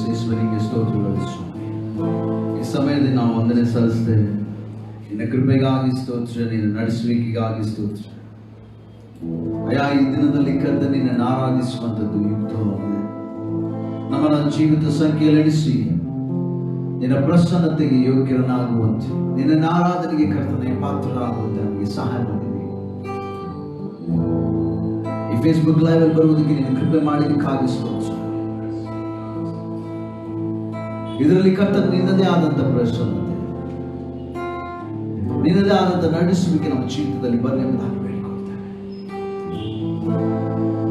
ಯೇಸುವಿಗೆ ಸ್ತೋತ್ರಗಳು ಸ್ವಾಮಿ. ಈ ಸಮಯದಲ್ಲಿ ನಾವು ವಂದನೆ ಸಲ್ಲಿಸ್ತೇವೆ. ನಿನ್ನ ಕೃಪೆಗಾಗಿ ಸ್ತೋತ್ರ, ನಿನ್ನ ನಡೆಸುವಿಕೆಗಾಗಿ ಸ್ತೋತ್ರ. ಅಯ್ಯ, ಈ ದಿನದಲ್ಲಿ ಕರೆದ ನಿನ್ನನ್ನು ಆರಾಧಿಸುವಂಥದ್ದು ಯುಕ್ತವಾಗಿದೆ. ನಮ್ಮನ್ನ ಜೀವಿತ ಸಂಖ್ಯೆಯಲ್ಲಿ ಎಣಿಸಿ ನಿನ್ನ ಪ್ರಸನ್ನತೆಗೆ ಯೋಗ್ಯರನ್ನಾಗುವಂತೆ, ನಿನ್ನ ಆರಾಧನೆಗೆ ಕರ್ತನೆ ಪಾತ್ರರಾಗುವಂತೆ ನಮಗೆ ಸಹಾಯ ಮಾಡಿದೆ. ಈ ಫೇಸ್ಬುಕ್ ಲೈವ್ ಅಲ್ಲಿ ಬರುವುದಕ್ಕೆ ನಿನ್ನ ಕೃಪೆ ಮಾಡಿದಕ್ಕಾಗಿ ಸ್ತೋತ್ರ. ಇದರಲ್ಲಿ ಕರ್ತನ ನಿನ್ನದೇ ಆದಂತ ಪ್ರಸನ್ನತೆ, ನಿನ್ನದೇ ಆದಂತ ನಡೆಸುವಿಕೆ ನಮ್ಮ ಜೀವಿತದಲ್ಲಿ ಬರಲಿ ಎಂಬುದಾಗಿ ಬೇಡಿಕೊಳ್ತೇವೆ.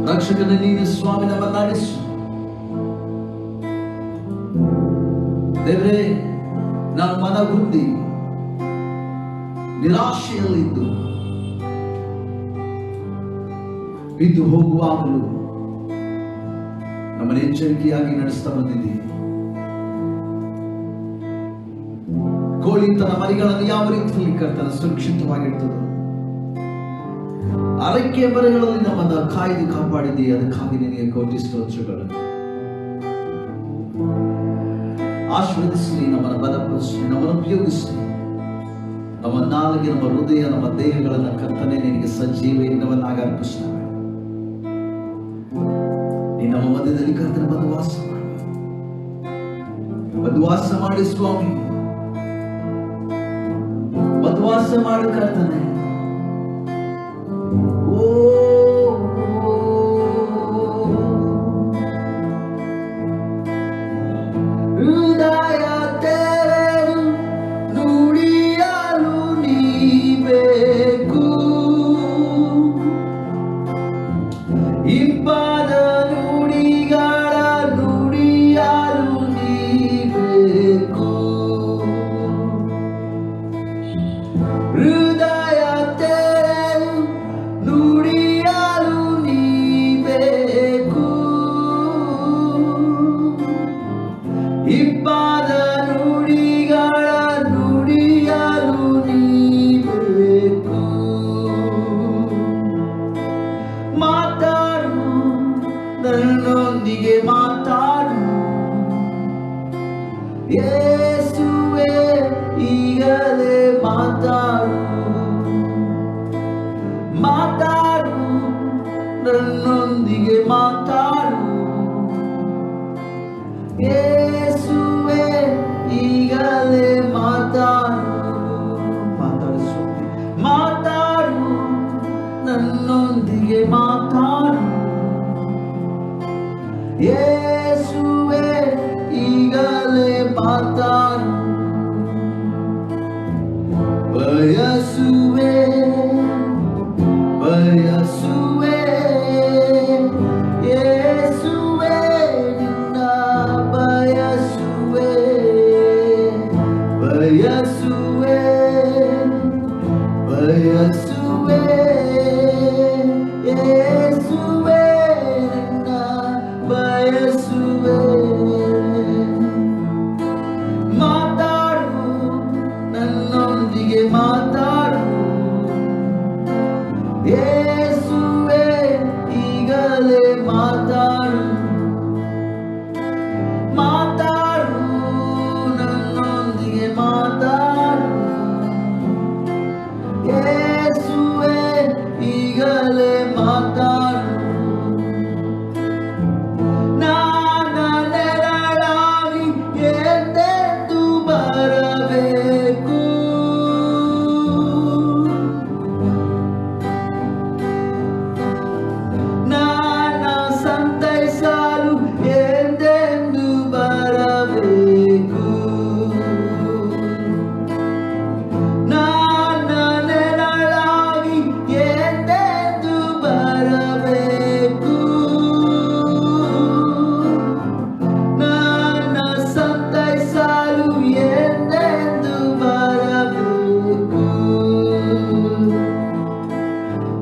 ರಕ್ಷಕನ ನೀನು ಸ್ವಾಮಿ, ನಮ್ಮ ನಡೆಸು ದೇವರೇ. ನಾನು ಮನಗುಂದಿ ನಿರಾಶೆಯಲ್ಲಿದ್ದು ಬಿದ್ದು ಹೋಗುವಾಗಲೂ ನಮ್ಮನ್ನು ಎಚ್ಚರಿಕೆಯಾಗಿ ನಡೆಸ್ತಾ ಬಂದಿದ್ದೀವಿ. ಕೋಳಿ ತನ್ನ ಮರಿಗಳನ್ನು ಯಾವ ರೀತಿಯಲ್ಲಿ ಕರ್ತನ ಸುರಕ್ಷಿತವಾಗಿರ್ತದೆ, ಅರಕ್ಕೆ ಮರಗಳಲ್ಲಿ ನಮ್ಮನ್ನು ಕಾಯ್ದು ಕಾಪಾಡಿದ್ದೀವಿ. ಅದಕ್ಕಾಗಿ ನಿನಗೆ ಕೋಟಿ ಸ್ತೋತ್ರಗಳು. ಆಶೀರ್ವದಿಸಿ, ನಮ್ಮನ್ನು ಬಲಪಡಿಸಿ, ನಮ್ಮನ್ನು ಉಪಯೋಗಿಸಿ. ನಮ್ಮ ನಾಲಿಗೆ, ನಮ್ಮ ಹೃದಯ, ನಮ್ಮ ದೇಹಗಳನ್ನು ಕರ್ತನೆ ನಿನಗೆ ಸಜೀವ ಯಜ್ಞವನ್ನಾಗಿ ಅರ್ಪಿಸ್ತೇವೆ. ನಮ್ಮ ಮಧ್ಯದಲ್ಲಿ ಕರ್ತನೆ ಬಂದು ವಾಸ ಮಾಡಿ ಸ್ವಾಮಿ, ವಾಸ ಮಾಡು ಕರ್ತನೆ. ಹೃದಯ ತೆರೆದು ನುಡಿಯಲು ನೀ ಬೇಕು, ಇಂಪಾದ ನುಡಿಗಳ ನುಡಿಯಲು ನೀ ಬೇಕು. ಹೃದಯ ತೆರೆದು ನುಡಿಯಲು ನೀ ಬೇಕು, ಇಂಪಾದ ನುಡಿಗಳ ನುಡಿಯಲು ನೀ ಬೇಕು. ಮಾತಾಡು, ನನ್ನೊಂದಿಗೆ ಮಾತಾಡು ಯೇಸುವೇ, ಈಗಲೇ ಮಾತಾಡು. ಮಾತಾಡು, ನನ್ನೊಂದಿಗೆ ಮಾತಾಡು ಯೇಸುವೇ, ಈಗಲೇ ಮಾತಾಡು. ಮಾತಾಡು, ನನ್ನೊಂದಿಗೆ ಮಾತಾಡು ಯೇಸುವೇ, ಈಗಲೇ ಮಾತಾಡು. ಬಯಸುವೆ ಬಯಸುವೆ ಯೇಸುವೇ, ನಿನ್ನ ಬಯಸುವೆ. ಬಯಸುವೆ ಬಯಸುವೆ ಯೇಸುವೇ, ನಿನ್ನ ಬಯಸುವೆ. ಮಾತಾಡು, ನನ್ನೊಂದಿಗೆ ಮಾತಾಡು ಯೇಸುವೇ, ಈಗಲೇ ಮಾತಾಡು. ಮಾತಾಡು, ನನ್ನೊಂದಿಗೆ ಮಾತಾಡು ಯೇಸುವೇ, ಈಗಲೇ ಮಾತಾಡು. ನನ್ನ ನೆರಳಾಗಿ ಎಂದೆಂದು ಬರಬೇಕು, ನನ್ನ ಸಂತೈಸಲು ಎಂದೆಂದು ಬರಬೇಕು. ನನ್ನ ನೆರಳಾಗಿ ಎಂದೆಂದು ಬರಬೇಕು, ನನ್ನ ಸಂತೈಸಲು ಎಂದೆಂದು ಬರಬೇಕು.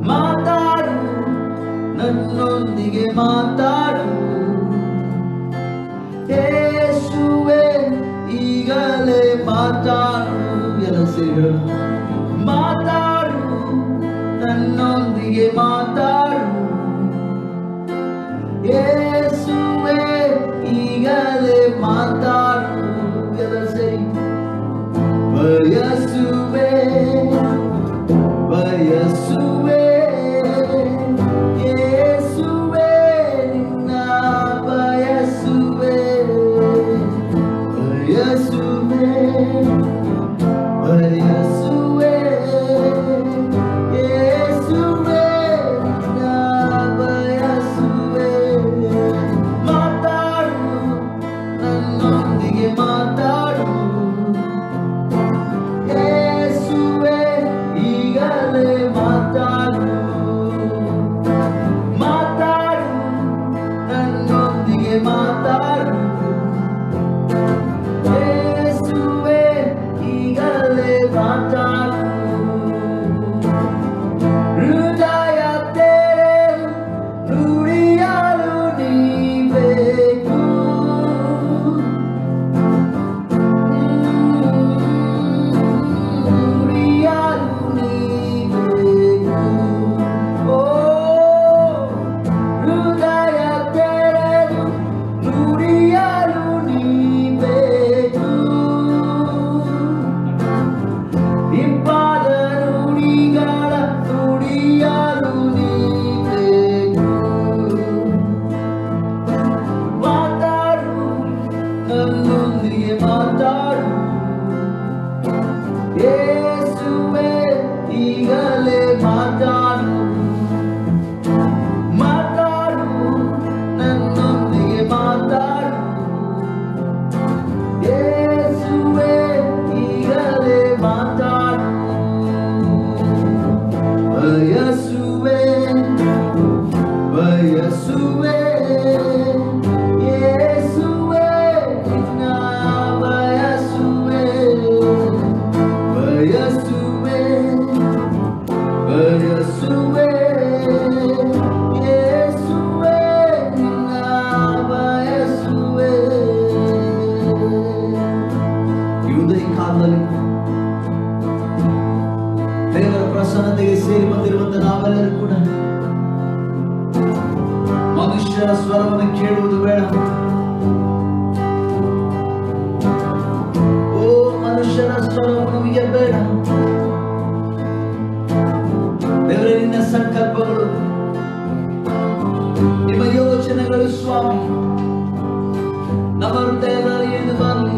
ಮಾತಾಡು, ನನ್ನೊಂದಿಗೆ ಮಾತಾಡು ಯೇಸುವೇ, ಈಗಲೇ ಮಾತಾಡು. ಎಲ್ಲ ಸೇರಿ ಮಾತಾಡು, ನನ್ನೊಂದಿಗೆ ಮಾತಾಡು ಯೇಸುವೇ, ಈಗಲೇ ದೇವರ ಪ್ರಸನ್ನತೆಗೆ ಸೇರಿ ಬಂದಿರುವಂತ ನಾವೆಲ್ಲರೂ ಕೂಡ ಮನುಷ್ಯರ ಸ್ವರವನ್ನು ಕೇಳುವುದು ಬೇಡ. ಓ ಮನುಷ್ಯರ ಸ್ವರವು ನಮಗೆ ಬೇಡ. ದೇವರೇ, ನಿನ್ನ ಸಂಕಲ್ಪಗಳು, ನಿಮ್ಮ ಯೋಚನೆಗಳು ಸ್ವಾಮಿ ನಮ್ಮ ಹೃದಯದಲ್ಲಿ ಎಂದು ಬರಲಿ.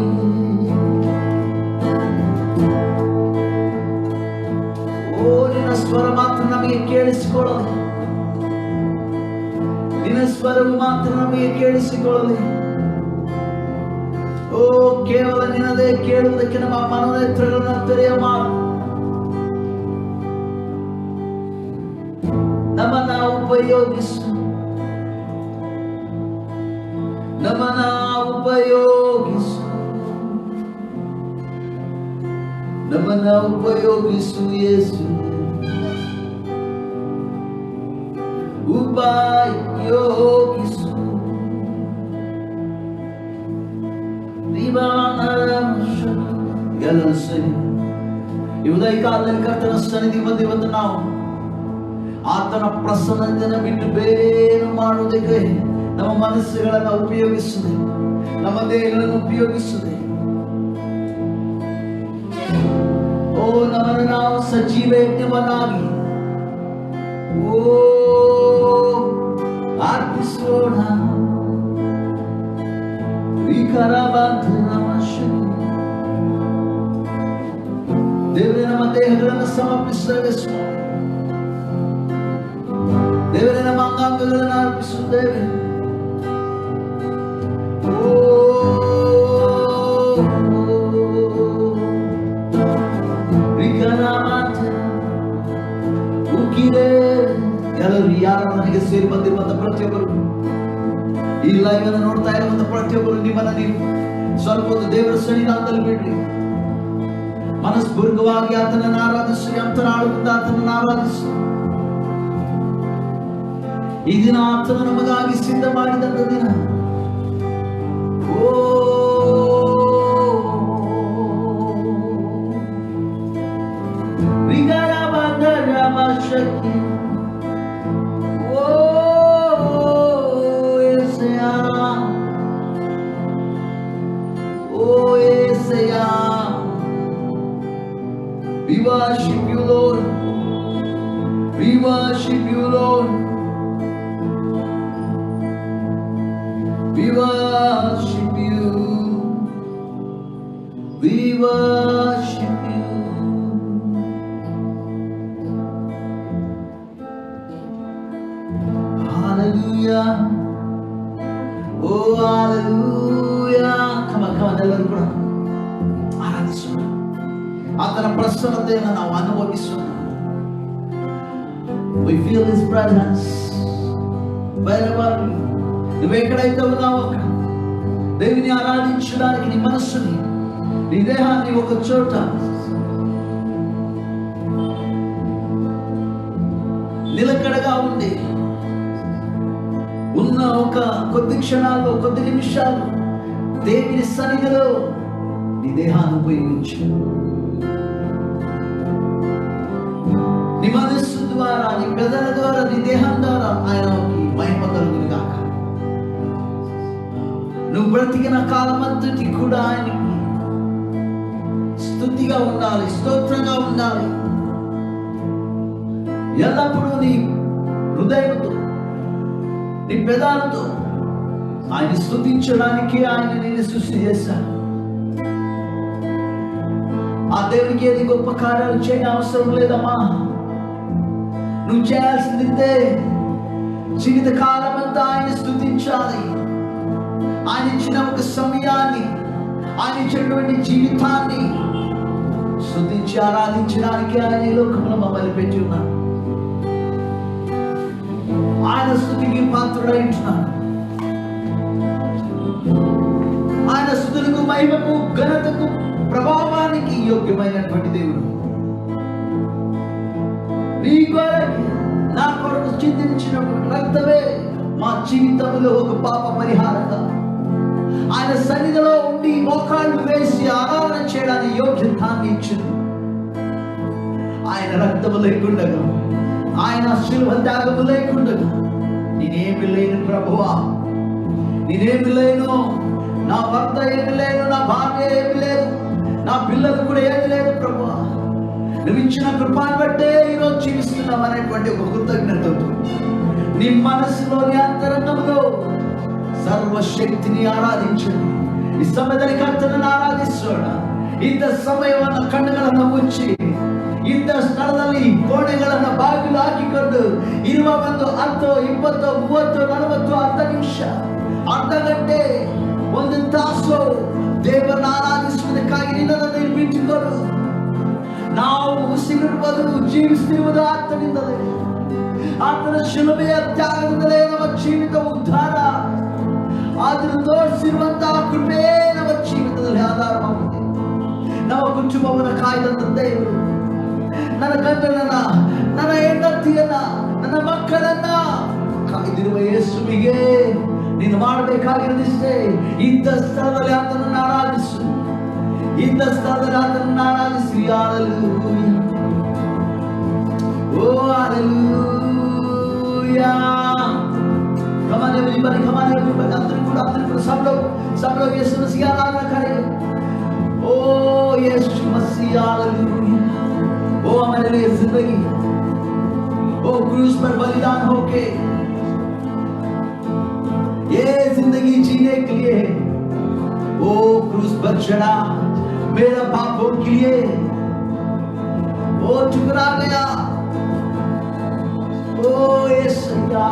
ಓ ನಿನ್ನ ಸ್ವರ ಮಾತ್ರ ನಮಗೆ ಕೇಳಿಸಿಕೊಳ್ಳಲಿ. ನಿನ್ನ ಸ್ವರವು ಮಾತ್ರ ನಮಗೆ ಕೇಳಿಸಿಕೊಳ್ಳಲಿ. ಓ ಕೇವಲ ನಿನ್ನದೇ ಕೇಳುವುದಕ್ಕೆ ನಮ್ಮ ಮನೋನೇತ್ರಗಳನ್ನು ತೆರೆಯ ಮಾಡು. ನಮ್ಮನ್ನ ಉಪಯೋಗಿಸು, ನಮ್ಮನ್ನ ಉಪಯೋಗಿಸು, ನಮ್ಮನ್ನ ಉಪಯೋಗಿಸು ಯೇಸು, ಉಪಯೋಗಿಸು. ಎಲ್ಲರೂ ಸರಿ ಈ ಉದಯ ಕಾಲದಲ್ಲಿ ಕರ್ತನ ಸನ್ನಿಧಿ ಬಂದು ಇವತ್ತು ನಾವು ಆತನ ಪ್ರಸನ್ನತೆಯನ್ನು ಬಿಟ್ಟು ಬೇರೇನು ಮಾಡುವುದಕ್ಕೆ ನಮ್ಮ ಮನಸ್ಸುಗಳನ್ನು ಉಪಯೋಗಿಸುತ್ತದೆ, ನಮ್ಮ ದೇಹಗಳನ್ನು ಉಪಯೋಗಿಸುತ್ತದೆ. ಓ ನಮ್ಮನ್ನು ನಾವು ಸಜೀವ ಯಜ್ಞವನ್ನಾಗಿ ಅರ್ಪಿಸೋಣ. ದೇವರೇ, ನಮ್ಮ ದೇಹಗಳನ್ನು ಸಮರ್ಪಿಸುತ್ತೇವೆ ಸ್ವಾಮಿ. ದೇವರೇ, ನಮ್ಮ ಅಂಗಾಂಗಗಳನ್ನು ಅರ್ಪಿಸುತ್ತೇವೆ. ಎಲ್ಲರೂ ಯಾರು ನನಗೆ ಸೇರಿ ಬಂದಿರುವಂತ ಪ್ರತಿಯೊಬ್ಬರು, ಈ ಲೈವ್ ಅನ್ನು ನೋಡ್ತಾ ಇರುವಂತ ಪ್ರತಿಯೊಬ್ಬರು, ನಿಮ್ಮನ್ನ ನೀವು ಸ್ವಲ್ಪ ಒಂದು ದೇವರ ಸನ್ನಿಧಾನದಲ್ಲಿ ಬಿಡ್ರಿ. ಮನಸ್ಪೂರ್ವಕವಾಗಿ ಆತನನ್ನು ಆರಾಧಿಸಿ, ಅಂತರಾಳದಿಂದ ಆತನನ್ನು ಆರಾಧಿಸಿ. ಈ ದಿನ ಆತನು ನಮಗಾಗಿ ಸಿದ್ಧ ಮಾಡಿದಂತ ದಿನ. ಓ ಶಕ್ತಿ, we worship you, Lord. We worship you, Lord. We worship you. We worship you. Hallelujah. Oh, hallelujah. Come on, ಎಲ್ಲರೂ ಕೂಡ ಆರಾಧಿಸೋಣ. ಆತನ ಪ್ರಸನ್ನತೆಯನ್ನು ನಾವು ಅನುಭವಿಸೋಣ. We feel his presence wherever నువ్వు ఎక్కడైతే ఉన్నావో అక్కడ దేవుని ఆరాధించడానికి నీ మనస్సుని, నీ దేహాన్ని ఒక చోట నిలకడగా ఉండి ఉన్న ఒక కొద్ది క్షణాలు, కొద్ది నిమిషాలు దేవుని సన్నిధిలో నీ దేహాన్ని ఉపయోగించు. నీ మనస్సు ద్వారా, నీ పెదల ద్వారా, నీ దేహం ద్వారా ఆయనకి మహిమ కలుగును గాక. నువ్వు బ్రతికిన కాలమంతటి కూడా ఆయనకి స్తుతిగా ఉండాలి, స్తోత్రంగా ఉండాలి. ఎల్లప్పుడూ నీ హృదయంతో, నీ పెదాలతో ఆయన స్తుతించడానికి ఆయన నిన్ను సృష్టి చేశాడు. ఆ దేవునికి ఏది గొప్ప కార్యాలు చేయని అవసరం లేదమ్మా. నువ్వు చేయాల్సిందే జీవిత కాలం అంతా ఆయన స్తుతించాలి. ఆయన ఇచ్చిన ఒక సమయాన్ని, ఆయన ఇచ్చినటువంటి జీవితాన్ని స్తుతించి ఆరాధించడానికి ఆయన ఈ లోకంలో మమ్మల్ని పెట్టి ఉన్నాడు. ఆయన స్తుతికి పాత్రుడై ఉంటున్నాడు. ఆయన స్తుతులకు, మహిమకు, ఘనతకు, ప్రభావానికి యోగ్యమైనటువంటి దేవుడు. నీ కొరకు, నా కొరకు చిందించిన రక్తమే మా జీవితంలో ఒక పాప పరిహారంగా ఆయన సన్నిధిలో ఉండి మోకాళ్ళు వేసి ఆరాధన చేయడానికి యోగ్యతాన్ని ఇచ్చింది. ఆయన రక్తము లేకుండగా, ఆయన శిలువ త్యాగము లేకుండగా నేనేమి లేను ప్రభువా, నేనేమి లేను, నా భర్త ఏమి లేదు, నా భార్య ఏమి లేదు, నా పిల్లలు కూడా ఏమి లేదు ప్రభువా, నువ్వు ఇచ్చిన కృపాను బట్టే ఈరోజు జీవిస్తున్నాం అనేటువంటి ఒక కృతజ్ఞతతో నీ మనసులోని అంతరంగంలో ಸರ್ವಶಕ್ತಿನಿ ಆರಾಧಿಂಚಂడి. ಈ ಸಮಯದಲ್ಲಿ ಕರ್ತನನ್ನು ಆರಾಧಿಸೋಣ. ಇಂಥ ಸಮಯವನ್ನು ಕಣ್ಣುಗಳನ್ನು ಮುಚ್ಚಿ ಇಂಥ ಸ್ಥಳದಲ್ಲಿ ಕೋಣೆಗಳನ್ನು ಬಾಗಿಲು ಹಾಕಿಕೊಂಡು ಇರುವ ಒಂದು 10, 20, 30, 40, ಅರ್ಧ ನಿಮಿಷ, ಅರ್ಧ ಗಂಟೆ, ಒಂದು ತಾಸು ದೇವರನ್ನು ಆರಾಧಿಸುವುದಕ್ಕಾಗಿ ನಿನ್ನನ್ನು ಬಿಟ್ಟುಕೊಂಡು ನಾವು ಉಸಿರಿರುವುದು, ಜೀವಿಸುತ್ತಿರುವುದು ಆತನಿಂದಲೇ. ಆತನ ಶಿಲುಬೆಯ ತ್ಯಾಗದಿಂದಲೇ ನಮ್ಮ ಜೀವಿತ ಉದ್ಧಾರ. ಆತನು ತೋರಿಸಿರುವಂತಹ ಕೃಪೆ ನಮ್ಮ ಜೀವಿತದಲ್ಲಿ ಆಧಾರವಾಗಿದೆ. ನಮ್ಮ ಕುಟುಂಬವನ್ನು ಕಾಯ್ದಂತ ದೇವರು, ನನ್ನ ಗಂಡನನ್ನ, ನನ್ನ ಹೆಂಡತಿಯನ್ನ, ನನ್ನ ಮಕ್ಕಳನ್ನ ಕಾಯ್ದಿರುವ ಯೇಸುವಿಗೆ ನೀನು ಮಾಡಬೇಕಾಗಿರೋದಿಷ್ಟೇ. ಇಂಥ ಸ್ಥಳದಲ್ಲಿ ಆತನನ್ನು ಆರಾಧಿಸು, ಇಂಥ ಸ್ಥಳದಲ್ಲಿ ಆತನನ್ನು ಆರಾಧಿಸಿ. Hallelujah, oh hallelujah. Come on everybody, come on everybody. अंदर को सब लोग यीशु मसीह आराधना करें. ओ यीशु मसीह, हालेलुया. ओ हमारे लिए जिंदगी, ओ क्रूस पर बलिदान होके ये जिंदगी जीने के लिए ओ क्रूस पर चढ़ा, मेरा पापों के लिए वो ठुकरा गया. ओ यीशुया,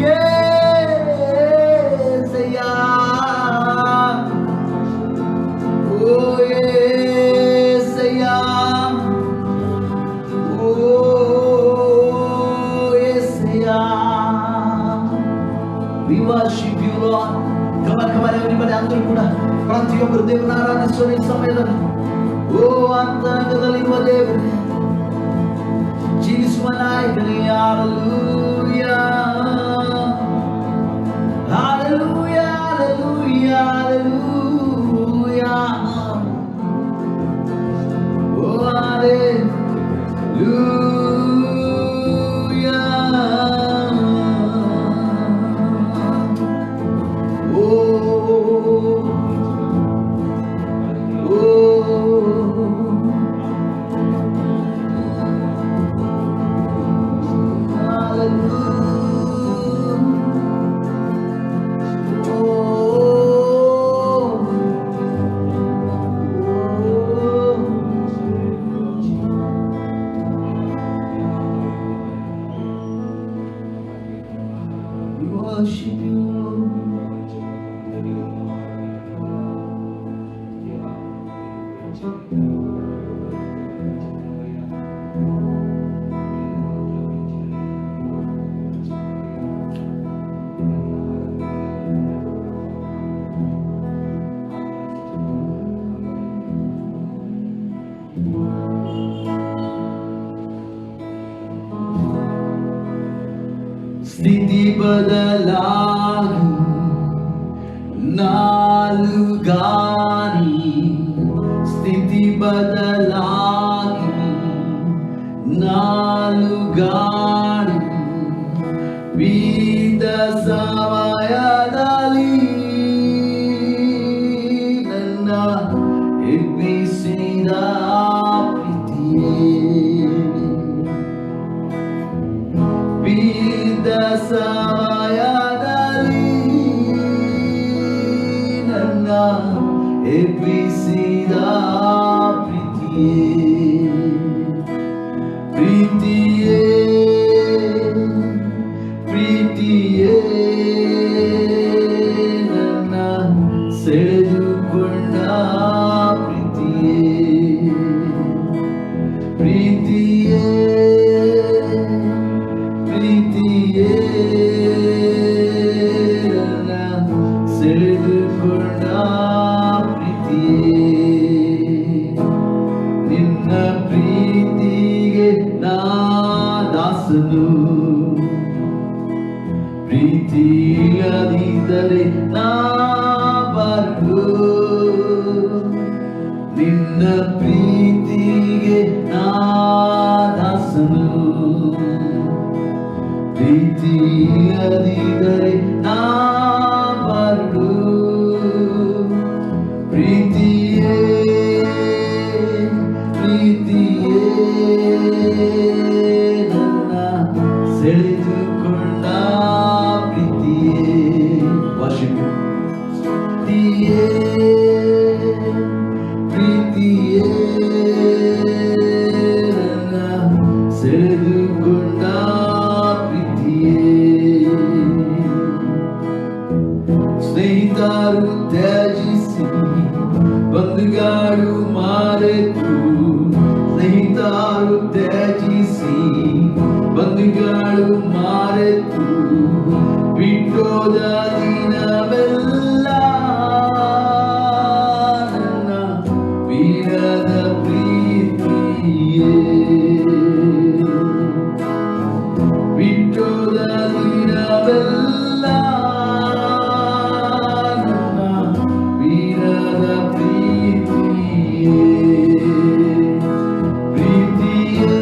येसया, ओ येसया, ओ येसया. We worship you, Lord. Come on everybody, అందరూ కూడా ಪ್ರತಿಯೊಬ್ಬರು ದೇವರನ್ನು ಆರಾಧಿಸುವ ಈ ಸಮಯದಲ್ಲಿ ಓ ಅಂತರಂಗದಲ್ಲಿರುವ ದೇವರೇ, ಜೀವಿಸುವ ನಾಯಕನೇ, hallelujah, hallelujah, hallelujah, hallelujah. Oh, hallelujah. ಸ್ಥಿತಿ ಬದಲಾಗಿ ನಾಲುಗಾರಿ, ಸ್ಥಿತಿ ಬದಲಾಗಿ ನಾಲುಗಾರಿ, ವಿವಿಧ ಸಮಯದಲ್ಲಿ ನನ್ನ ಎಬ್ಬಿಸಿದ ಪ್ರೀತಿಯೇ, ಸಮಯದಲ್ಲಿ ನನ್ನ ಎಬ್ಬಿಸಿದ ಪ್ರೀತಿಯೇ, ಪ್ರೀತಿಯೇ, ನನ್ನ ಸೆಳೆದುಕೊಂಡ ಪ್ರೀತಿಯೇ, ಪ್ರೀತಿಯೇ, ಪ್ರೀತಿ ಪ್ರೀತಿ ಇಲ್ಲದಿದ್ದರೆ ನಾ ಬರಲು, ನಿನ್ನ ಪ್ರೀತಿಗೆ ನಾ ದಾಸನು. ಪ್ರೀತಿ ಇಲ್ಲದಿದ್ದರೆ ನಾ ಬರಲು, ಪ್ರೀತಿಯೇ ಪ್ರೀತಿಯೇ ನನ್ನ ಸೆಳೆದುಕೊಂಡ ಪ್ರೀತಿಯೇ. ವರ್ಷಕ್ಕೆ ಪ್ರೀತಿಯೇ ಪ್ರೀತಿಯೇ ನನ್ನ ಸೆಳೆದುಕೊಂಡ ಪ್ರೀತಿಯೇ. ಸ್ನೇಹಿತರು ತ್ಯಜಿಸಿ ಬಂಧುಗಳು ಮಾರೆತು, ಸ್ನೇಹಿತರು ತ್ಯಜಿಸಿ ಬಂಧುಗಳು ಮಾರೆತು, ಬಿಟ್ಟೋದ ದಿನವೆಲ್ಲ ನನ್ನ ವೀರದ ಪ್ರೀತಿಯೇ. ಬಿಟ್ಟೋದ ದಿನವೆಲ್ಲ ನನ್ನ ವೀರದ ಪ್ರೀತಿಯೇ. ಪ್ರೀತಿಯೇ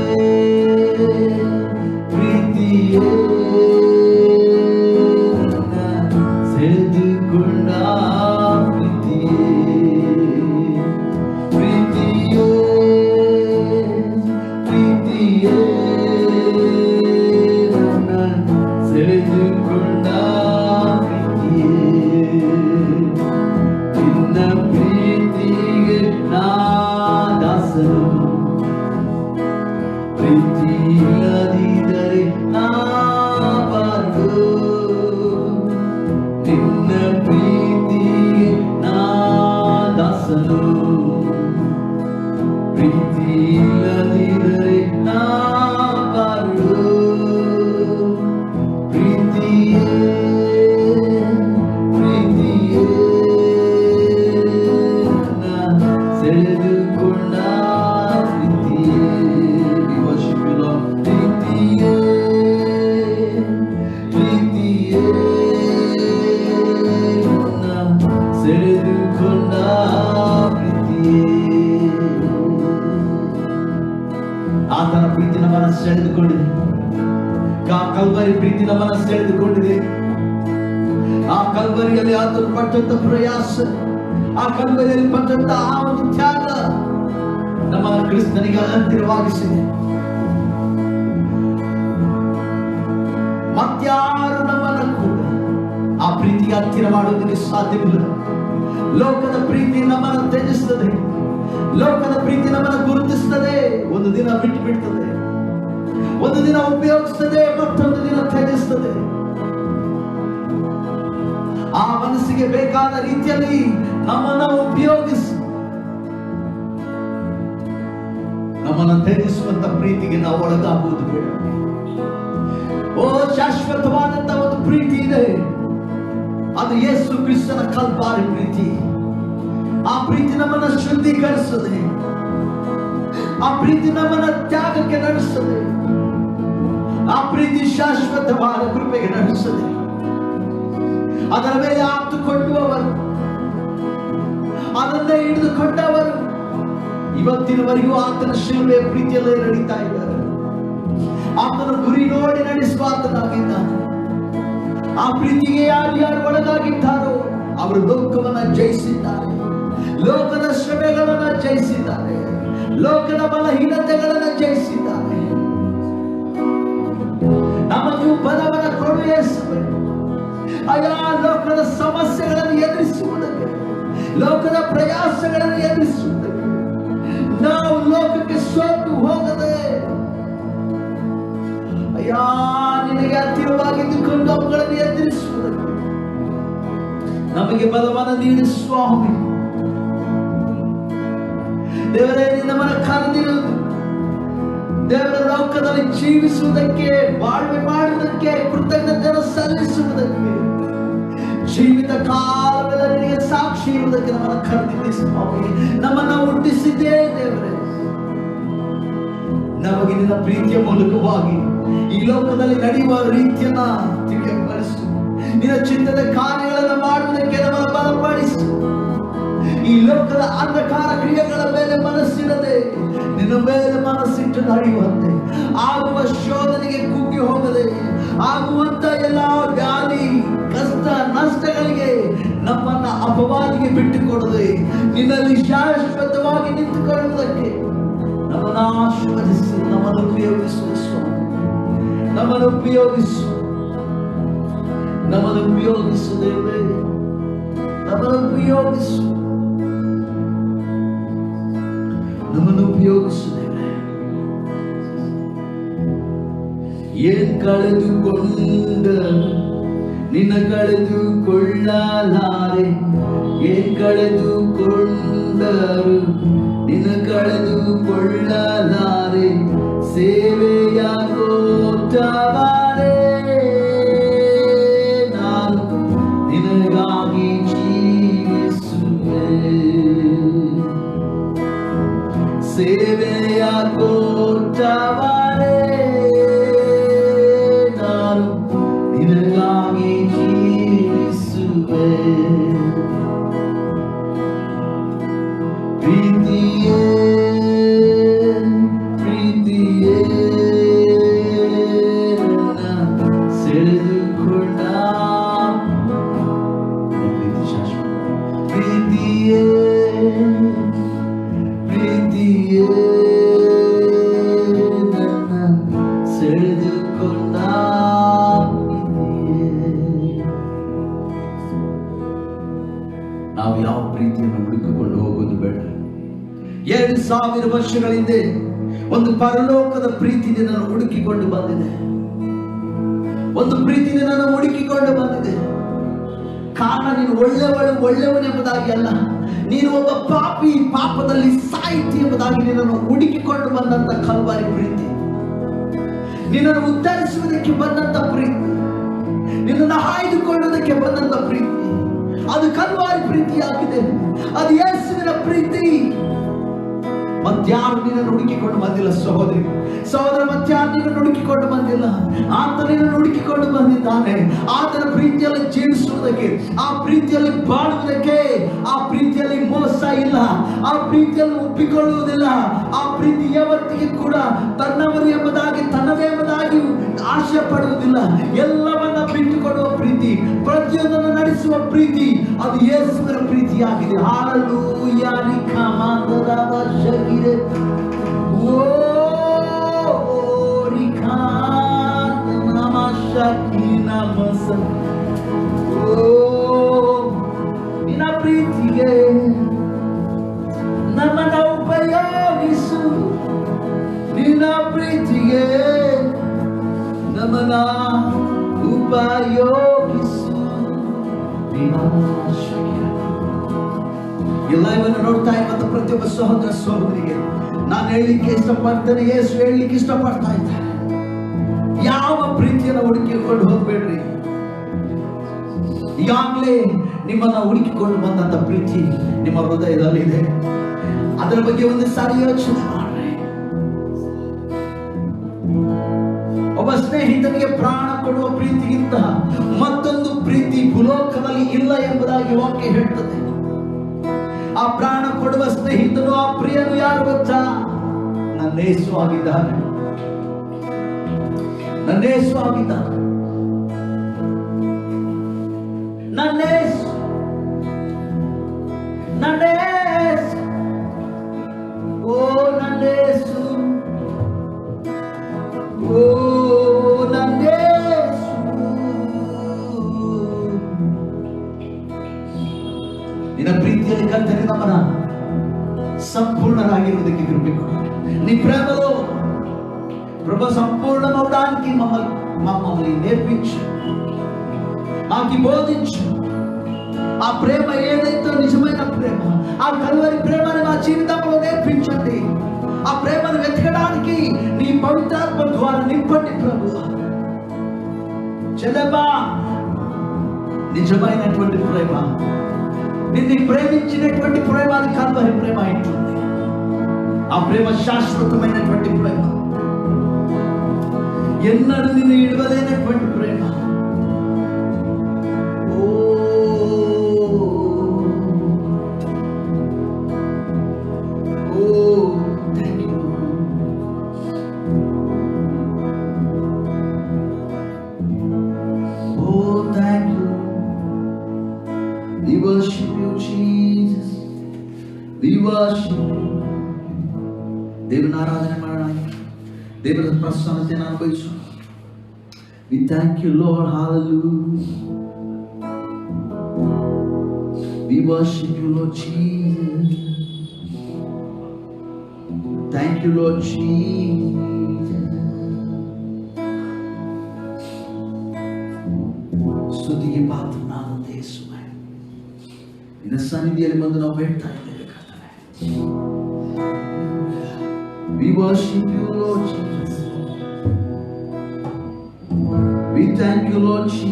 ಪ್ರೀತಿಯೇ ನನ್ನ ಸೆಳೆದುಕೊಂಡ ಪ್ರೀತಿಯೇ. ಪ್ರೀತಿಯೇ ಪ್ರೀತಿಯೇ ನನ್ನ ಸೆಳೆದುಕೊಂಡ ಪ್ರೀತಿಯೇ. ನಿನ್ನ ಪ್ರೀತಿಗೆ ನಾ ದಾಸನು, ಪ್ರೀತಿ ಇಲ್ಲದಿದ್ದರೆ ನಾ ಬರಲು, ನಿನ್ನ ಪ್ರೀತಿಗೆ ನಾ ದಾಸನು. ಪ್ರೀತಿ ಇಲ್ಲದಿದ್ದರೆ ನಾ ಬರಲು, ಪ್ರೀತಿಯೇ ಪ್ರೀತಿಯೇ ನನ್ನ ಸೆಳೆದುಕೊಂಡ ಪ್ರೀತಿಯೇ. We worship you, Lord. ಪ್ರೀತಿಯೇ ಪ್ರೀತಿಯೇ ನನ್ನ ಸೆಳೆದುಕೊಂಡ ಪ್ರೀತಿಯೇ. ಆತನ ಪ್ರೀತಿ ನಮ್ಮನ್ನು ಸೆಳೆದುಕೊಂಡಿದೆ. ಕಲ್ವರಿ ಪ್ರೀತಿ ನಮ್ಮನ್ನು ಸೆಳೆದುಕೊಂಡಿದೆ. ಆ ಕಲ್ವರಿಯಲ್ಲಿ ಆತನು ಪಟ್ಟಂತ ಪ್ರಯಾಸ, ಆ ಕಲ್ವರಿಯಲ್ಲಿ ಪಟ್ಟಂತ ಆ ಒಂದು ತ್ಯಾಗ ನಮ್ಮನ್ನು ಕ್ರಿಸ್ತನಿಗೆ ಹತ್ತಿರವಾಗಿಸಿದೆ. ಮತ್ಯಾರು ನಮ್ಮನ್ನು ಕೂಡ ಆ ಪ್ರೀತಿಗೆ ಹತ್ತಿರ ಮಾಡುವುದಕ್ಕೆ ಸಾಧ್ಯವಿಲ್ಲ. ಲೋಕದ ಪ್ರೀತಿ ನಮ್ಮನ್ನು ತ್ಯಜಿಸ್ತದೆ, ಲೋಕದ ಪ್ರೀತಿ ನಮ್ಮನ್ನು ಗುರುತಿಸ್ತದೆ. ಒಂದು ದಿನ ಬಿಟ್ಟು ಬಿಡ್ತದೆ, ಒಂದು ದಿನ ಉಪಯೋಗಿಸ್ತದೆ, ಮತ್ತೊಂದು ದಿನ ತ್ಯಜಿಸ್ತದೆ. ಆ ಮನಸ್ಸಿಗೆ ಬೇಕಾದ ರೀತಿಯಲ್ಲಿ ನಮ್ಮನ್ನು ಉಪಯೋಗಿಸಿ ನಮ್ಮನ್ನು ತ್ಯಜಿಸುವಂತ ಪ್ರೀತಿಗೆ ನಾವು ಒಳಗಾಗುವುದು ಬೇಡ. ಓ, ಶಾಶ್ವತವಾದಂತ ಒಂದು ಪ್ರೀತಿ ಇದೆ, ಅದು ಯೇಸು ಕ್ರಿಸ್ತನ ಕಲ್ವಾರಿ ಪ್ರೀತಿ. ಆ ಪ್ರೀತಿ ನಮ್ಮನ್ನು ಶುದ್ಧೀಕರಿಸುತ್ತದೆ, ಆ ಪ್ರೀತಿ ನಮ್ಮನ್ನು ತ್ಯಾಗಕ್ಕೆ ನಡೆಸುತ್ತದೆ, ಆ ಪ್ರೀತಿ ಶಾಶ್ವತವಾದ ಕೃಪೆಗೆ ನಡೆಸುತ್ತದೆ. ಅದರ ಮೇಲೆ ಆತುಕೊಂಡವರು, ಅದನ್ನೇ ಹಿಡಿದುಕೊಂಡವರು ಇವತ್ತಿನವರೆಗೂ ಆತನ ಶಿಲುಬೆಯ ಪ್ರೀತಿಯಲ್ಲೇ ನಡೀತಾ ಇದ್ದಾರೆ. ಆತನ ಗುರಿ ನೋಡಿ ನಡೆಸುವ ಆತನಾಗಿದ್ದಾನೆ. ಆ ಪ್ರೀತಿಗೆ ಯಾರ್ಯಾರು ಒಳಗಾಗಿದ್ದಾರೋ ಅವರು ಲೋಕವನ್ನ ಜಯಿಸಿದ್ದಾರೆ, ಲೋಕದ ಶ್ರಮೆಗಳನ್ನ ಜಯಿಸಿದ್ದಾರೆ, ಲೋಕದ ಬಲಹೀನತೆಗಳನ್ನ ಜಯಿಸಿದ್ದಾರೆ. ನಮಗೂ ಬಲವನ್ನು ಕೊಡು ಯೇಸುವೇ. ಆಯಾ ಲೋಕದ ಸಮಸ್ಯೆಗಳನ್ನು ಎದುರಿಸುವುದಕ್ಕೆ, ಲೋಕದ ಪ್ರಯಾಸಗಳನ್ನು ಎದುರಿಸುವುದಕ್ಕೆ ನಾವು ಲೋಕಕ್ಕೆ ಸೋತು ಹೋಗದೆ ಅಯ್ಯಾ ನಿನಗೆ ಹತ್ತಿರವಾಗಿದ್ದುಕೊಂಡು ಅವುಗಳನ್ನು ಎದುರಿಸುವುದಕ್ಕೆ ನಮಗೆ ಬಲವನ್ನು ನೀಡು ಸ್ವಾಮಿ. ದೇವರೇ, ನಮ್ಮನ್ನು ಕರೆದಿರುವುದು ದೇವರ ಲೋಕದಲ್ಲಿ ಜೀವಿಸುವುದಕ್ಕೆ, ಬಾಳ್ವೆ ಮಾಡುವುದಕ್ಕೆ, ಕೃತಜ್ಞತೆಯನ್ನು ಸಲ್ಲಿಸುವುದಕ್ಕೆ, ಜೀವಿತ ಕಾಲವೆಲ್ಲ ನಿನಗೆ ಸಾಕ್ಷಿ ಇರುವುದಕ್ಕೆ ನಮ್ಮನ್ನು ಕರೆದಿದ್ದೆ ಸ್ವಾಮಿ. ನಮ್ಮನ್ನು ಹುಟ್ಟಿಸಿದ್ದೇ ದೇವರೇ. ನಮಗೆ ನಿನ್ನ ಪ್ರೀತಿಯ ಮೂಲಕವಾಗಿ ಈ ಲೋಕದಲ್ಲಿ ನಡೆಯುವ ರೀತಿಯನ್ನ ತಿಳಿಯಪಡಿಸು. ನಿನ್ನ ಚಿತ್ತದ ಕಾರ್ಯಗಳನ್ನು ಮಾಡುವುದಕ್ಕೆ ನಮ್ಮನ್ನು ಬಲಪಡಿಸು. ಈ ಲೋಕದ ಅಂಧಕಾರ ಕ್ರಿಯೆಗಳ ಮೇಲೆ ಮನಸ್ಸಿರದೆ ನಿನ್ನ ಮೇಲೆ ಮನಸ್ಸಿಟ್ಟು ನಡೆಯುವಂತೆ, ಆಗುವ ಶೋಧನೆಗೆ ಕುಗ್ಗಿ ಹೋಗದೆ, ಆಗುವಂತ ಎಲ್ಲ ವ್ಯಾಧಿ ಕಷ್ಟ ನಷ್ಟಗಳಿಗೆ ನಮ್ಮನ್ನ ಅಪವಾದಿಗೆ ಬಿಟ್ಟುಕೊಡದೆ ನಿನ್ನಲ್ಲಿ ಶಾಶ್ವತವಾಗಿ ನಿಂತುಕೊಳ್ಳುವುದಕ್ಕೆ ನಮ್ಮನ್ನು ಆಶೀರ್ವದಿಸಿ, ನಮ್ಮನ್ನು ಉಪಯೋಗಿಸುವ ಸ್ವಾಮಿ. ನಮ್ಮನ್ನು ಉಪಯೋಗಿಸು, ನಮ್ಮನ್ನು ಉಪಯೋಗಿಸು ದೇವರೇ, ನಮ್ಮನ್ನು ಉಪಯೋಗಿಸು, ನಮ್ಮನ್ನು ಉಪಯೋಗಿಸು ದೇವರೇ. ಏನ್ ಕಳೆದುಕೊಂಡ ನಿನ್ನ ಕಳೆದುಕೊಳ್ಳಲಾರೆ, ಏನ್ ಕಳೆದುಕೊಂಡರು ನಿನ್ನ ಕಳೆದುಕೊಳ್ಳಲಾರೆ, ಸೇವೆಯ ಕೊಟ್ಟವರೇ ನಾನು ನಿನಗಾಗಿ ಜೀವಿಸುವೆ, ಸೇವೆಯ ಕೊಟ್ಟವರೇ ನಾನು ನಿನಗಾಗಿ ಜೀವಿಸುವೆ. ಪ್ರೀತಿಯೇ ಪ್ರೀತಿಯೇ ಸೆಳೆದುಕೊಂಡ ಪ್ರೀತಿ ಶಾಶ್ವತ, ಪ್ರೀತಿಯೇ ಪ್ರೀತಿಯೇ ನನ್ನ ಸೆಳೆದುಕೊಂಡ ಪ್ರೀತಿಯೇ. ನಾವು ಯಾವ ಪ್ರೀತಿಯನ್ನು ಹುಡುಕಿಕೊಂಡು ಹೋಗೋದು ಬೇಡ. 2000 ವರ್ಷಗಳ ಹಿಂದೆ ಒಂದು ಪರಲೋಕದ ಪ್ರೀತಿ ನಿನ್ನನ್ನು ಹುಡುಕಿಕೊಂಡು ಬಂದಿದೆ, ಒಂದು ಪ್ರೀತಿ ನಿನ್ನನ್ನು ಹುಡುಕಿಕೊಂಡು ಬಂದಿದೆ. ಕಾರಣ ನೀನು ಒಳ್ಳೆಯವನೆಂಬುದಾಗಿ ಅಲ್ಲ, ನೀನು ಒಬ್ಬ ಪಾಪಿ, ಪಾಪದಲ್ಲಿ ಸಾಹಿತಿ ಎಂಬುದಾಗಿ ನಿನ್ನನ್ನು ಹುಡುಕಿಕೊಂಡು ಬಂದಂತ ಕಲ್ವಾರಿ ಪ್ರೀತಿ, ನಿನ್ನನ್ನು ಉದ್ಧರಿಸುವುದಕ್ಕೆ ಬಂದಂತ ಪ್ರೀತಿ, ನಿನ್ನನ್ನು ಆಯ್ದುಕೊಳ್ಳುವುದಕ್ಕೆ ಬಂದಂತ ಪ್ರೀತಿ, ಅದು ಕಲ್ವಾರಿ ಪ್ರೀತಿಯಾಗಿದೆ. ಅದು ಯೇಸುವಿನ ಪ್ರೀತಿ. ಮತ್ಯಾರು ನಿನ್ನನ್ನು ಹುಡುಕಿಕೊಂಡು ಬಂದಿಲ್ಲ ಸಹೋದರಿ ಸಹೋದರ, ಮತ್ಯಾರು ನಿನ್ನನ್ನು ಹುಡುಕಿಕೊಂಡು ಬಂದಿಲ್ಲ. ಆತ ನಿನ್ನನ್ನು ಹುಡುಕಿಕೊಂಡು ಬಂದಿದ್ದಾನೆ. ಆತನ ಪ್ರೀತಿಯಲ್ಲಿ ಜೀವಿಸುವುದಕ್ಕೆ, ಆ ಪ್ರೀತಿಯಲ್ಲಿ ಬಾಳುವುದಕ್ಕೆ. ಆ ಪ್ರೀತಿಯಲ್ಲಿ ಮೋಸ ಇಲ್ಲ, ಆ ಪ್ರೀತಿಯಲ್ಲಿ ಒಪ್ಪಿಕೊಳ್ಳುವುದಿಲ್ಲ. ಆ ಪ್ರೀತಿ ಯಾವತ್ತಿಗೆ ಕೂಡ ತನ್ನವರು ಎಂಬುದಾಗಿ, ತನ್ನದೇ ಎಂಬುದಾಗಿ ಆಶೆ ಪಡುವುದಿಲ್ಲ. ಎಲ್ಲವನ್ನ ಬಿಟ್ಟುಕೊಡುವ ಪ್ರೀತಿ, ಪ್ರತಿಯೊಂದನ್ನು ನಡೆಸುವ ಪ್ರೀತಿ, ಅದು ಯೇಸುವಿನ ಪ್ರೀತಿಯಾಗಿದೆ. ಹಾಲೆಲೂಯಾ. ರಿಖಾಮಾಂದರಾದ ಶಗಿರೆ ಓ ರಿಖಾಂತ ನಮಶಕಿ ನಮಸ. ಓ ನಿನ್ನ ಪ್ರೀತಿಗೆ ನಮ್ಮನ್ನ ಉಪಯೋಗಿಸು, ನಿನ್ನ ಪ್ರೀತಿಗೆ ನಮ್ಮನ್ನ ಉಪಯೋಗಿಸು. ಎಲ್ಲ ಇವನ್ನ ನೋಡ್ತಾ ಇರುವಂತ ಪ್ರತಿಯೊಬ್ಬ ಸಹೋದರ ಸಹೋದರಿಗೆ ನಾನು ಹೇಳಲಿಕ್ಕೆ ಇಷ್ಟಪಡ್ತೇನೆ, ಯೇಸು ಹೇಳಲಿಕ್ಕೆ ಇಷ್ಟಪಡ್ತಾ ಇದ್ದಾರೆ. ಯಾವ ಪ್ರೀತಿಯನ್ನು ಹುಡುಕಿಕೊಂಡು ಹೋಗ್ಬೇಡ್ರಿ. ಈಗಾಗಲೇ ನಿಮ್ಮನ್ನ ಹುಡುಕಿಕೊಂಡು ಬಂದಂತ ಪ್ರೀತಿ ನಿಮ್ಮ ಹೃದಯದಲ್ಲಿದೆ. ಅದರ ಬಗ್ಗೆ ಒಂದು ಸಾರಿ ಯೋಚನೆ ಮಾಡ್ರಿ. ಒಬ್ಬ ಸ್ನೇಹಿತನಿಗೆ ಪ್ರಾಣ ಕೊಡುವ ಪ್ರೀತಿಗಿಂತ ಮತ್ತೊಂದು ಪ್ರೀತಿ ಭೂಲೋಕದಲ್ಲಿ ಇಲ್ಲ ಎಂಬುದಾಗಿ ವಾಕ್ಯ ಹೇಳ್ತದೆ. ಆ ಪ್ರಾಣ ಕೊಡುವ ಸ್ನೇಹಿತನು, ಆ ಪ್ರಿಯನು ಯಾರು ಗೊತ್ತಾ? ನನ್ನ ಯೇಸು ಆಗಿದ್ದಾನೆ, ನನ್ನ ಯೇಸು ಆಗಿದ್ದಾನೆ, ನನ್ನ ಯೇಸು, ನನ್ನ ಯೇಸು. ಓ ನನ್ನ ಯೇಸು, ಓ ನನ್ನ ಯೇಸು. ನಿನ್ನ ಪ್ರೀತಿಯಲ್ಲಿ ಕರ್ತನೆ ನಮ್ಮನ್ನ సంపూర్ణరాగిరుదకి కృప కొడు. నీ ప్రేమలో ప్రభు సంపూర్ణమవడానికి మమ్మల్ని నేర్పించు, మాకు బోధించు. ఆ ప్రేమ ఏదైతే నిజమైన ప్రేమ, ఆ కల్వరి ప్రేమని మా జీవితంలో నేర్పించండి. ఆ ప్రేమను వెతకడానికి నీ పవిత్రాత్మ ద్వారా నింపండి ప్రభు. చెల్లెమ్మా, నిజమైనటువంటి ప్రేమ, నిన్ను ప్రేమించినటువంటి ప్రేమ, అది కల్వరి ప్రేమ ఉంటుంది. ఆ ప్రేమ శాశ్వతమైనటువంటి ప్రేమ, ఎన్నడూ నిన్ను ఇడవలేనటువంటి ప్రేమ. దేవుని ఆరాధన ಮಾಡడానికి, దేవుని ప్రసన్నతను అనుభవించు. We thank you, Lord. Hallelujah. We worship you, Lord Jesus. Thank you, Lord Jesus. ಸ್ತುತಿಗೆ ಪಾತ್ರನಾದ ಯೇಸುವೇ, ನಿನ್ನ ಸನ್ನಿಧಿಯಲ್ಲಿ ಬಂದು ನಾವು ಬೇಡ್ತಾ ಇದ್ದೇವೆ ಕರ್ತನೇ. We worship you, Lord Jesus. We thank you, Lord Jesus.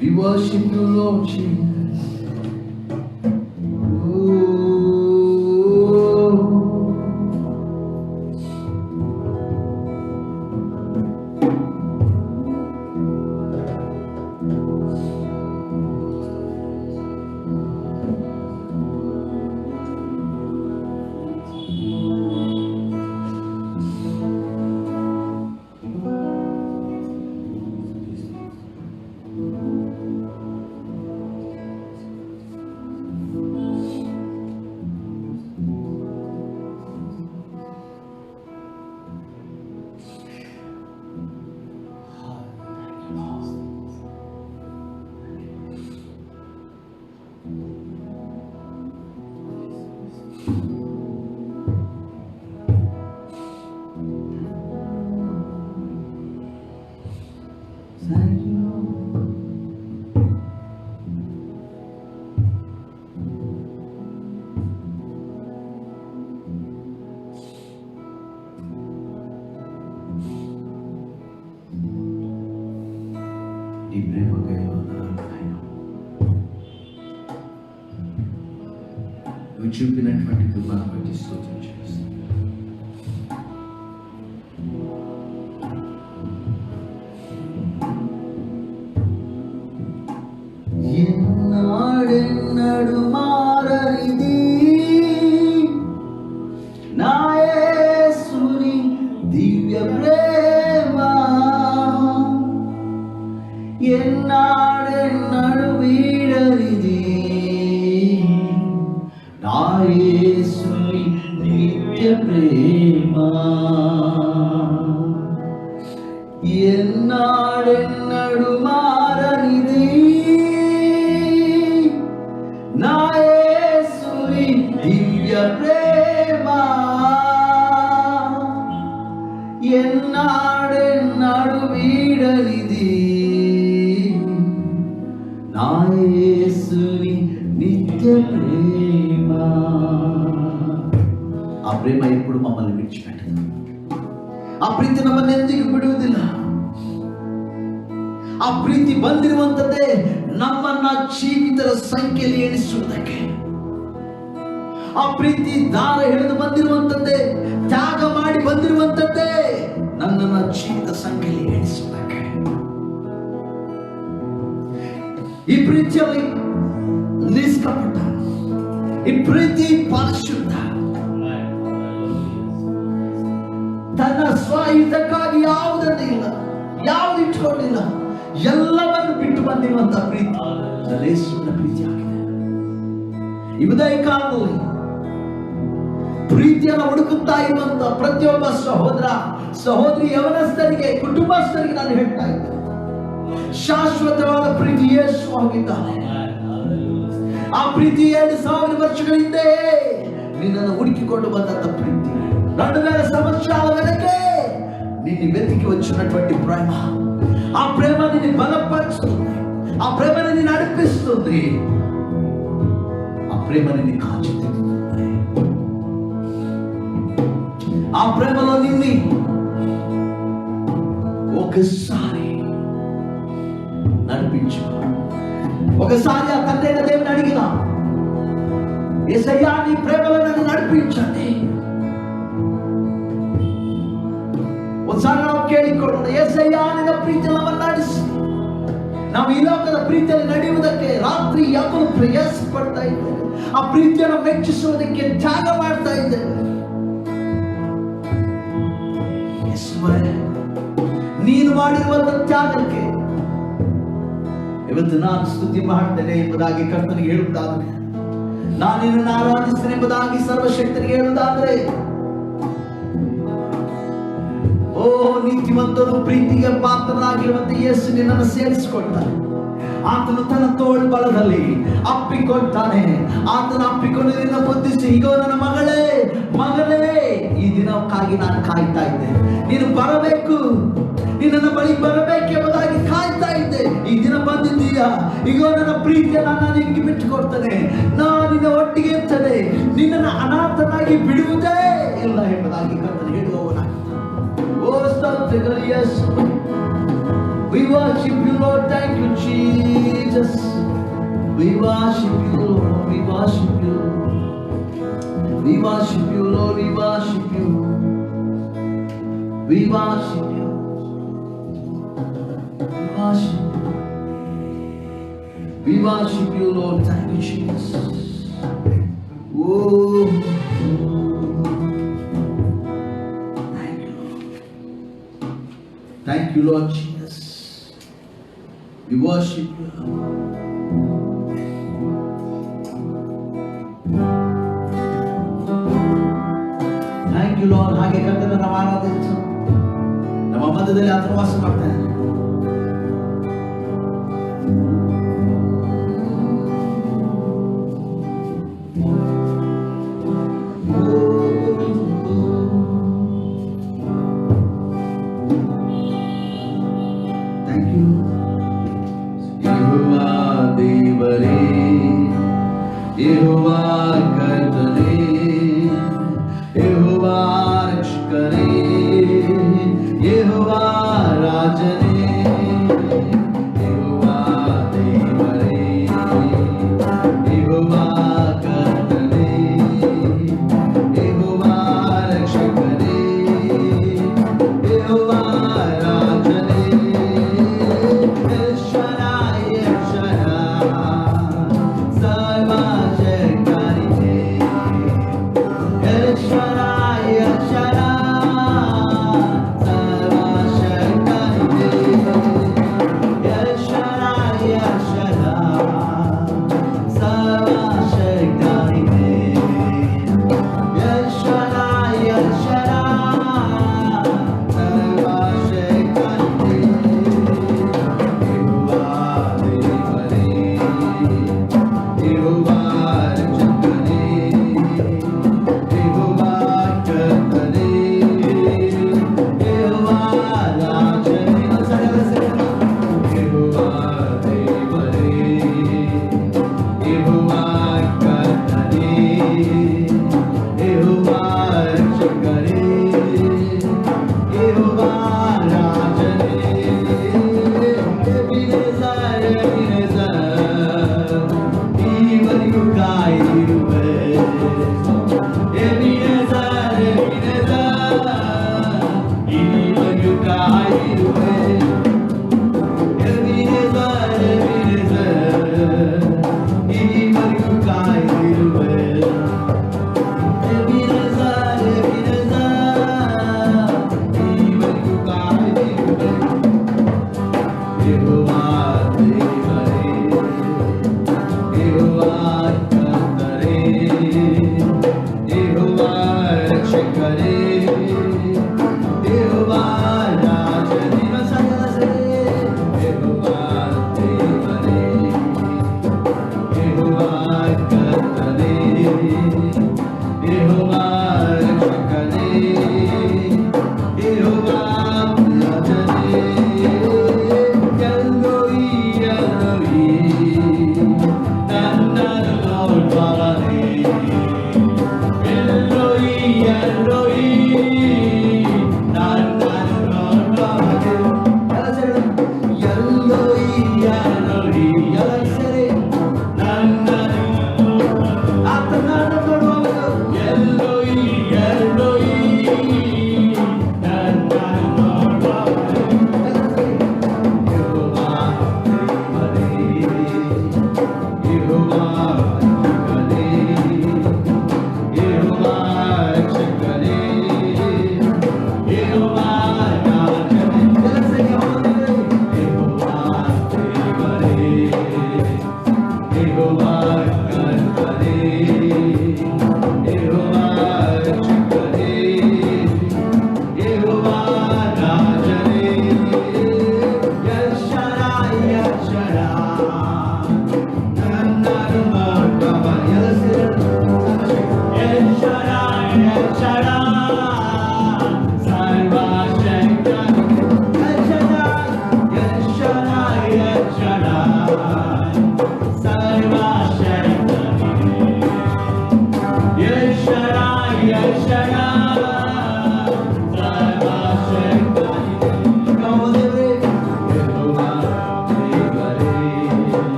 We worship you, Lord Jesus. నీ ప్రేమకై వందనాలు నాయన. నువ్వు చూపినటువంటి కృపను బట్టి స్తోత్రం చేస్తాను. ఎన్నాడెన్నడు మారనిది నా యేసుని దివ్య ప్రేమ, ఎన్నాడెన్నడు వీడనిది నా యేసుని నిత్య ప్రేమ, ఎన్నాడెన్నడు మారనిది నా యేసుని దివ్య ప్రేమ, ఎన్నాడెన్నడు వీడనిది నా యేసుని నిత్య ప్రేమ. ఆ ప్రేమ ఎప్పుడు మమ్మల్ని విడిచిపెట్టదు. ಆ ಪ್ರೀತಿ ನಮ್ಮನ್ನು ಎಂದಿಗೂ ಬಿಡುವುದಿಲ್ಲ. ಆ ಪ್ರೀತಿ ಬಂದಿರುವಂತದ್ದೇ ನಮ್ಮನ್ನ ಜೀವಿತರ ಸಂಖ್ಯೆಯಲ್ಲಿ ಎಣಿಸುವುದಕ್ಕೆ. ಆ ಪ್ರೀತಿ ದಾರ ಹಿಡಿದು ಬಂದಿರುವಂತದ್ದೇ, ತ್ಯಾಗ ಮಾಡಿ ಬಂದಿರುವಂತದ್ದೇ ನನ್ನನ್ನ ಜೀವಿತ ಸಂಖ್ಯೆಯಲ್ಲಿ ಎಣಿಸುವುದಕ್ಕೆ. ಈ ಪ್ರೀತಿಯಲ್ಲಿ ನಿಷ್ಕಪಟ, ಈ ಪ್ರೀತಿ ಪರಿಶುದ್ಧ, ತನ್ನ ಸ್ವಹಿತಕ್ಕಾಗಿ ಯಾವುದನ್ನು ಇಲ್ಲ, ಯಾವುದು ಇಟ್ಕೊಂಡಿಲ್ಲ, ಎಲ್ಲವನ್ನು ಬಿಟ್ಟು ಬಂದಿರುವಂತ ಪ್ರೀತಿ ಯೇಸುವಿನ ಪ್ರೀತಿಯಾಗಿದೆ. ಈ ಉದಯ ಕಾಲದಲ್ಲಿ ಪ್ರೀತಿಯನ್ನು ಹುಡುಕುತ್ತಾ ಇರುವಂತ ಪ್ರತಿಯೊಬ್ಬ ಸಹೋದರ ಸಹೋದರಿ ಯವನಸ್ಥರಿಗೆ, ಕುಟುಂಬಸ್ಥರಿಗೆ ನಾನು ಹೇಳ್ತಾ ಇದ್ದೇನೆ, ಶಾಶ್ವತವಾದ ಪ್ರೀತಿ ಯೇಸು ಆಗಿದ್ದಾನೆ. ಆ ಪ್ರೀತಿ 2000 ವರ್ಷಗಳ ಹಿಂದೆ ನಿನ್ನನ್ನು ಹುಡುಕಿಕೊಂಡು ಬಂದಂತ ಪ್ರೀತಿ, 2000 సంవత్సరాల వెనకే నిన్ను వెతికి వచ్చినటువంటి ప్రేమ. ఆ ప్రేమ నిన్ను బలపరుస్తుంది, ఆ ప్రేమ నిన్ను నడిపిస్తుంది, ఆ ప్రేమ నిన్ను కాచిస్తుంది. ఆ ప్రేమలో నిన్ను ఒకసారి నడిపించు. ఒకసారి ఆ తండ్రి అయిన దేవుని అడిగిన, యేసయ్యా నీ ప్రేమలో నన్ను నడిపించండి. ಒಂದ್ಸಾರಿ ನಾವು ಕೇಳಿಕೊಳ್ಳೋಣ, యేసయ్య ನಿನ್ನ ಪ್ರೀತಿಯಲ್ಲಿ ನಮ್ಮನ್ನು ನಡೆಸಿ. ನಾವು ಈ ಲೋಕದ ಪ್ರೀತಿಯಲ್ಲಿ ನಡೆಯುವುದಕ್ಕೆ ರಾತ್ರಿ ಯಾಕೋ ಪ್ರಯಾಸ ಪಡ್ತಾ ಇದ್ದೇವೆ, ಆ ಪ್ರೀತಿಯನ್ನು ಮೆಚ್ಚಿಸುವುದಕ್ಕೆ ತ್ಯಾಗ ಮಾಡ್ತಾ ಇದ್ದೇವೆ. ಯೇಸುವೇ, ನೀನು ಮಾಡಿರುವಂತ ತ್ಯಾಗಕ್ಕೆ ಇವತ್ತು ನಾನು ಸ್ತುತಿ ಮಾಡ್ತೇನೆ ಎಂಬುದಾಗಿ ಕರ್ತನಿಗೆ ಹೇಳುವುದಾದ್ರೆ, ನಾನು ನಿನ್ನನ್ನು ಆರಾಧಿಸ್ತೇನೆ ಎಂಬುದಾಗಿ ಸರ್ವಶಕ್ತನಿಗೆ ಹೇಳುವುದಾದ್ರೆ, ಓ ನೀತಿವಂತರು ಪ್ರೀತಿಗೆ ಪಾತ್ರರಾಗಿರುವಂತೆ ಯೇಸು ನಿನ್ನನ್ನು ಸೇರಿಸಿಕೊಳ್ತಾನೆ. ಆತನು ತನ್ನ ತೋಳು ಬಲದಲ್ಲಿ ಅಪ್ಪಿಕೊಳ್ತಾನೆ. ಆತನ ಅಪ್ಪಿಕೊಂಡು ನಿನ್ನ ಬುದ್ಧಿಸಿ, ಹೀಗೋ ನನ್ನ ಮಗಳೇ ಮಗಳೇ, ಈ ದಿನಕ್ಕಾಗಿ ನಾನು ಕಾಯ್ತಾ ಇದ್ದೆ, ನೀನು ಬರಬೇಕು, ನೀನು ನನ್ನ ಬಳಿ ಬರಬೇಕೆಂಬುದಾಗಿ ಕಾಯ್ತಾ ಇದ್ದೆ. ಈ ದಿನ ಬಂದಿದ್ದೀಯಾ, ಈಗ ನನ್ನ ಪ್ರೀತಿಯನ್ನು ನಾನು ನಿನಗೆ ಬಿಟ್ಟುಕೊಡ್ತೇನೆ, ನಾನು ನಿನ್ನ ಒಟ್ಟಿಗೆ ಇರ್ತೇನೆ, ನಿನ್ನನ್ನು ಅನಾಥನಾಗಿ ಬಿಡುವುದೇ ಇಲ್ಲ ಎಂಬುದಾಗಿ ಕರ್ತನು ಹೇಳುವವನಾಗಿ. ಓ ಸ್ತೋತ್ರಗಳು ಯೇಸು. We worship you, Lord. Thank you, Jesus. We worship you, Lord. We worship you. We worship you, Lord. We worship you. We worship you. We worship you. We worship you, Lord. Thank you, Jesus. Oh. Thank you, Lord. Thank you, Lord Jesus. We worship you. Thank you, Lord. ಹಾಗೆ ಕರ್ತನ ನಾವು ಆರಾಧಿಸು. ನಮ್ಮ ಮಧ್ಯದಲ್ಲಿ ಆತನು ವಾಸ ಮಾಡ್ತಾನೆ. Thank you. ಯೆಹೋವಾ ದೇವರೇ, ಯೆಹೋವಾ ಕರ್ತನೇ, ಯೆಹೋವಾ ರಕ್ಷಕನೇ, ಯೆಹೋವಾ ರಾಜನೇ,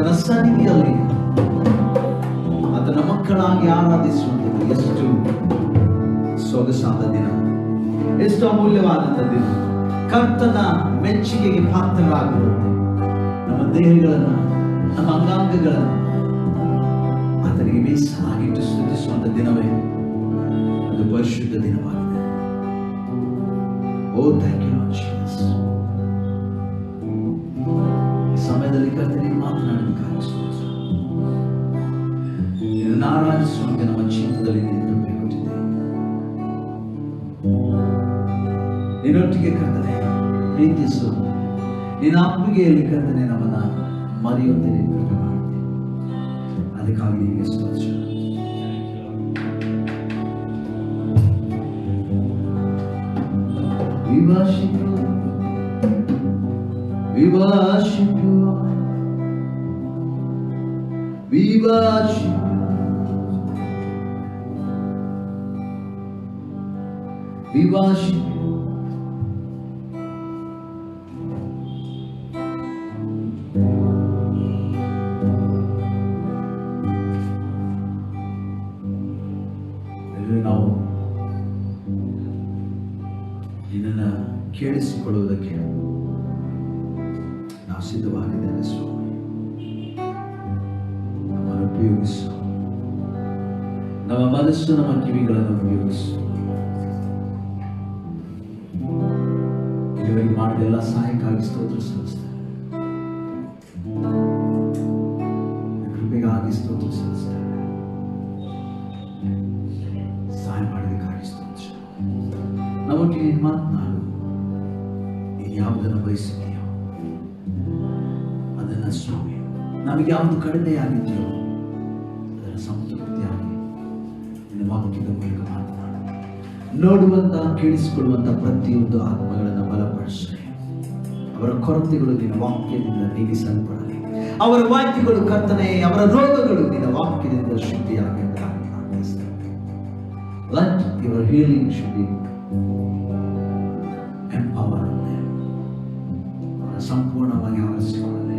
ಆತನ ಸನ್ನಿಧಿಯಲ್ಲಿ ಆತನ ಮಕ್ಕಳಾಗಿ ಆರಾಧಿಸುವಂಥದ್ದು ಎಷ್ಟು ಸೊಗಸಾದ ದಿನ, ಎಷ್ಟು ಅಮೂಲ್ಯವಾದಂಥ ದಿನ. ಕರ್ತನ ಮೆಚ್ಚುಗೆಗೆ ಪಾತ್ರರಾಗುವುದು ನಮ್ಮ ದೇಹಗಳನ್ನು, ನಮ್ಮ ಅಂಗಾಂಗಗಳನ್ನು ಆತನಿಗೆ ಮೀಸಲಾಗಿಟ್ಟು ಸ್ತುತಿಸುವಂಥ ದಿನವೇ ಅದು ಪರಿಶುದ್ಧ ದಿನವಾಗಿದೆ. ಓ ಥ್ಯಾಂಕ್ ಯು ಲಾರ್ಡ್ ಜೀಸಸ್. ಈ ಸಮಯದಲ್ಲಿ ಕರ್ತನಿಗೆ ಮಾತನಾಡಬೇಕಾಗಿ ನಿನ್ನನ್ನು ಆರಾಧಿಸುವಂತೆ ನಮ್ಮ ಜೀವಿತದಲ್ಲಿ ನೀನು ಕೃಪೆ ಕೊಟ್ಟಿದ್ದೆ. ನಿನ್ನೊಟ್ಟಿಗೆ ಕರ್ತನೆ ಪ್ರೀತಿಸು, ನಿನ್ನ ಅಪ್ಪುಗೆಯಲ್ಲಿ ಕರ್ತನೆ ನಮ್ಮನ್ನ ಮರೆಯುವಂತೆ ನೀನು ಕೃಪೆ ಮಾಡ್ತೀನಿ. ಅದಕ್ಕಾಗಿ ನಿನಗೆ ಸ್ತೋತ್ರ. We worship you, we worship you, we worship you, we worship you. ನಾವು ನಿನ್ನನ್ನು ಕೇಳಿಸಿಕೊಳ್ಳುವುದಕ್ಕೆ ನಾವು ಸಿದ್ಧವಾಗಿದ್ದೇವೆ ಸ್ವಾಮಿ. ನಮ್ಮನ್ನು ಉಪಯೋಗಿಸು, ನಮ್ಮ ಮನಸ್ಸು, ನಮ್ಮ ಕಿವಿಗಳನ್ನು ಉಪಯೋಗಿಸು. ಇದುವರೆಗೆ ಮಾಡಿದೆಲ್ಲ ಸಹಾಯಕ್ಕಾಗಿ ಸ್ತೋತ್ರ ಸಲ್ಲಿಸ್ತೇವೆ, ಕೃಪೆಗಾಗಿ ಸ್ತೋತ್ರ ಸಲ್ಲಿಸ್ತೇವೆ, ಸಹಾಯ ಮಾಡಿದಕ್ಕಾಗಿ ಸ್ತೋತ್ರ. ನಮಗೆ ನೀನು ಮಾತನಾಡು, ನೀನು ಯಾವುದನ್ನು ಬಯಸಿದೆಯೋ ಅದನ್ನು ಸ್ವಾಮಿ, ನಮಗೆ ಯಾವುದು ಕಡಿಮೆಯಾಗಿದೆಯೋ ಅದರ ಸಂತೃಪ್ತಿಯಾಗಿ ನಿನ್ನ ವಾಕ್ಯದ ಮೂಲಕ ಮಾತನಾಡು. ನೋಡುವಂತ, ಕೇಳಿಸಿಕೊಳ್ಳುವಂತ ಪ್ರತಿಯೊಂದು ಆತ್ಮಗಳನ್ನು ಬಲಪಡಿಸಿ, ಅವರ ಕೊರತೆಗಳು ನಿನ್ನ ವಾಕ್ಯದಿಂದ ನೀಗಿಸಲ್ಪಡಲಿ. ಅವರ ವಾಕ್ಯಗಳು ಕರ್ತನೆ, ಅವರ ರೋಗಗಳು ನಿನ್ನ ವಾಕ್ಯದಿಂದ ಶುದ್ಧಿಯಾಗಿ ಪ್ರಾರ್ಥಿಸ್ತೇವೆ. Let your healing should be empowered. ಸಂಪೂರ್ಣವಾಗಿ ಆವರಿಸಿಕೊಳ್ಳಲಿ.